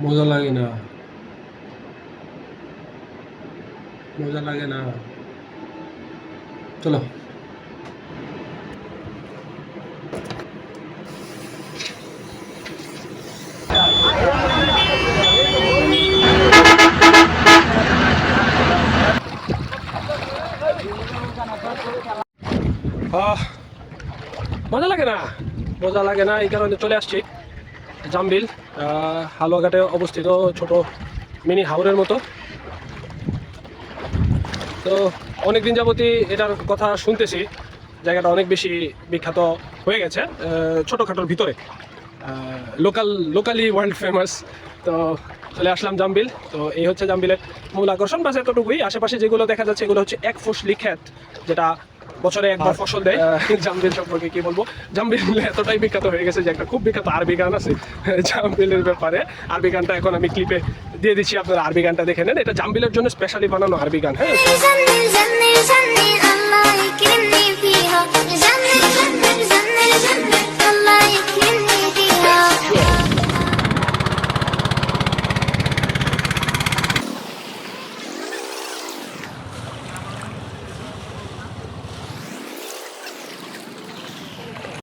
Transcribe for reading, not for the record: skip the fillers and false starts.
মজা লাগে না, মজা লাগে না। চলো। মজা লাগে না, মজা লাগে না, এই কারণে চলে আসছি জামবিল। হালুয়াঘাটে অবস্থিত ছোট মিনি হাওরের মতো। তো অনেকদিন যাবতই এটার কথা শুনতেছি, জায়গাটা অনেক বেশি বিখ্যাত হয়ে গেছে ছোটোখাটোর ভিতরে, লোকালি ওয়ার্ল্ড ফেমাস। তো চলে আসলাম জামবিল। তো এই হচ্ছে জামবিলের মূল আকর্ষণ, বাস এতটুকুই। আশেপাশে যেগুলো দেখা যাচ্ছে এগুলো হচ্ছে এক ফসলি ক্ষেত, যেটা বছরে একবার ফসল দেয়। জামবিল সম্পর্কে কি বলবো, জামবিল এতটাই বিখ্যাত হয়ে গেছে যে একটা খুব বিখ্যাত আরবি গান আছে জামবিলের ব্যাপারে। আরবি গানটা এখন আমি ক্লিপে দিয়ে দিচ্ছি, আপনারা আরবি গানটা দেখে নেন। এটা জামবিলের জন্য স্পেশালি বানানো আরবি গান। হ্যাঁ, جنن جنن جنن الله يكرمني فيها جنن جنن جنن